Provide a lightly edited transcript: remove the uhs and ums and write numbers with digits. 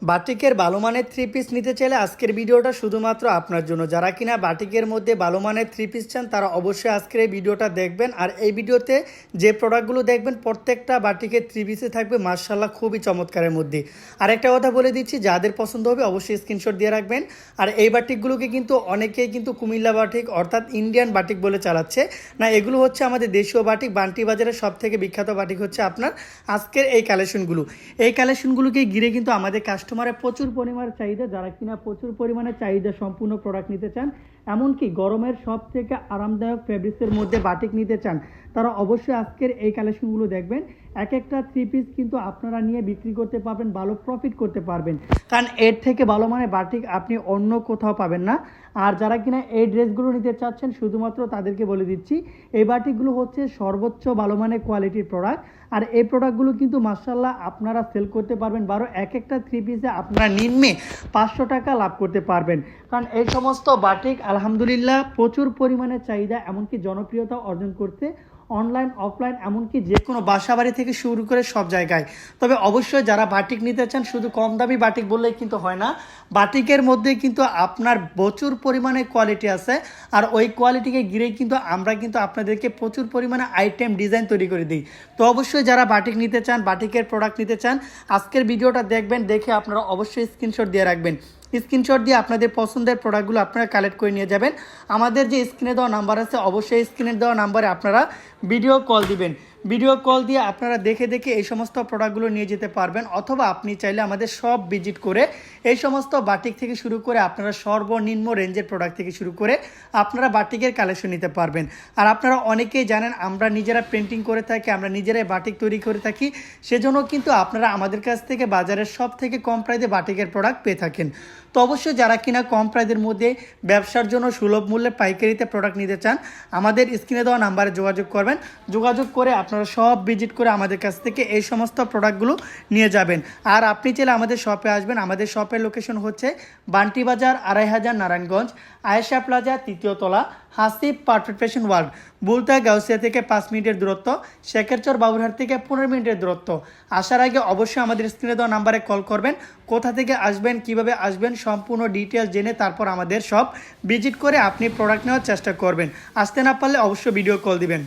বাটিকের ভালো মানের থ্রি পিস নিতে চাইলে আজকের ভিডিওটা শুধুমাত্র আপনার জন্য। যারা কিনা বাটিকের মধ্যে ভালো মানের থ্রি পিস চান তারা অবশ্যই আজকের এই ভিডিওটা দেখবেন। আর এই ভিডিওতে যে প্রোডাক্টগুলো দেখবেন প্রত্যেকটা বাটিকের থ্রি পিসে থাকবে মাশাআল্লাহ খুবই চমৎকারের মধ্যে। আর একটা কথা বলে দিচ্ছি, যাদের পছন্দ হবে অবশ্যই স্ক্রিনশট দিয়ে রাখবেন। আর এই বাটিকগুলোকে কিন্তু অনেকেই কিন্তু কুমিল্লা বাটিক অর্থাৎ ইন্ডিয়ান বাটিক বলে চালাচ্ছে না, এগুলো হচ্ছে আমাদের দেশীয় বাটিক। বান্টি বাজারের সব থেকে বিখ্যাত বাটিক হচ্ছে আপনার আজকের এই কালেকশনগুলো। এই কালেকশনগুলোকে ঘিরে কিন্তু আমাদের কাস্টমারের প্রচুর পরিমাণে চাহিদা, যারা কিনা প্রচুর পরিমাণে চাহিদা সম্পূর্ণ প্রোডাক্ট নিতে চান, এমনকি গরমের সব থেকে আরামদায়ক ফেব্রিক্সের মধ্যে বাটিক নিতে চান, তারা অবশ্যই আজকের এই কালেকশনগুলো দেখবেন। এক একটা থ্রি পিস কিন্তু আপনারা নিয়ে বিক্রি করতে পারবেন, ভালো প্রফিট করতে পারবেন, কারণ এর থেকে ভালো মানে বাটিক আপনি অন্য কোথাও পাবেন না। আর যারা কিনা এই ড্রেসগুলো নিতে চাচ্ছেন শুধুমাত্র তাদেরকে বলে দিচ্ছি, এই বাটিকগুলো হচ্ছে সর্বোচ্চ ভালো মানের কোয়ালিটির প্রোডাক্ট। আর এই প্রোডাক্টগুলো কিন্তু মাশাআল্লাহ আপনারা সেল করতে পারবেন, এক একটা থ্রি পিসে আপনারা নিম্নে 500 টাকা লাভ করতে পারবেন। কারণ এই সমস্ত বাটিক আলহামদুলিল্লাহ প্রচুর পরিমাণে চাহিদা, এমনকি জনপ্রিয়তা অর্জন করতে অনলাইন অফলাইন এমনকি যে কোনো বাসা বাড়ি থেকে শুরু করে সব জায়গায়। তবে অবশ্যই যারা বাটিক নিতে চান শুধু কম দামি বাটিক বললেই কিন্তু হয় না, বাটিকের মধ্যে কিন্তু আপনার প্রচুর পরিমাণে কোয়ালিটি আছে। আর ওই কোয়ালিটিকে ঘিরেই কিন্তু আমরা কিন্তু আপনাদেরকে প্রচুর পরিমাণে আইটেম ডিজাইন তৈরি করে দিই। তো অবশ্যই যারা বাটিক নিতে চান, বাটিকের প্রোডাক্ট নিতে চান, আজকের ভিডিওটা দেখবেন, দেখে আপনারা অবশ্যই স্ক্রিনশট দিয়ে রাখবেন। স্ক্রিনশট দিয়ে আপনাদের পছন্দের প্রোডাক্টগুলো আপনারা কালেক্ট করে নিয়ে যাবেন। আমাদের যে স্ক্রিনে দেওয়া নাম্বার আছে অবশ্যই স্ক্রিনে দেওয়া নাম্বারে আপনারা ভিডিও কল দিবেন। ভিডিও কল দিয়ে আপনারা দেখে দেখে এই সমস্ত প্রোডাক্টগুলো নিয়ে যেতে পারবেন, অথবা আপনি চাইলে আমাদের সব ভিজিট করে এই সমস্ত বাটিক থেকে শুরু করে আপনারা সর্বনিম্ন রেঞ্জের প্রোডাক্ট থেকে শুরু করে আপনারা বাটিকের কালেকশন নিতে পারবেন। আর আপনারা অনেকেই জানেন আমরা নিজেরা প্রিন্টিং করে থাকি, আমরা নিজেরাই বাটিক তৈরি করে থাকি, সেজন্য কিন্তু আপনারা আমাদের কাছ থেকে বাজারের সব থেকে কম প্রাইসে বাটিকের প্রোডাক্ট পেয়ে থাকেন। তো অবশ্যই যারা কিনা কম প্রাইসের মধ্যে ব্যবসার জন্য সুলভ মূল্যে পাইকারিতে প্রোডাক্ট নিতে চান, আমাদের স্ক্রিনে দেওয়া নাম্বারে যোগাযোগ করবেন। যোগাযোগ করে আপনারা সব ভিজিট করে আমাদের কাছ থেকে এই সমস্ত প্রোডাক্টগুলো নিয়ে যাবেন। আর আপনি চাইলে আমাদের শপে আসবেন। আমাদের শপের লোকেশন হচ্ছে বান্টি বাজার 2500 নারায়ণগঞ্জ, আয়েশা প্লাজা 3য় তলা, Hasib perfect fashion world, বুলতা Gausia থেকে 5 মিনিটের দূরত্ব, শেখেরচর বাবুরহাট থেকে 15 মিনিটের দূরত্ব। আসার আগে অবশ্যই আমাদের স্ক্রিনে দেওয়া নাম্বারে কল করবেন। কোথা থেকে আসবেন, কিভাবে আসবেন সম্পূর্ণ ডিটেলস জেনে তারপর আমাদের সব ভিজিট করে আপনি প্রোডাক্ট নেওয়ার চেষ্টা করবেন। আসতে না পারলে অবশ্যই ভিডিও কল দিবেন।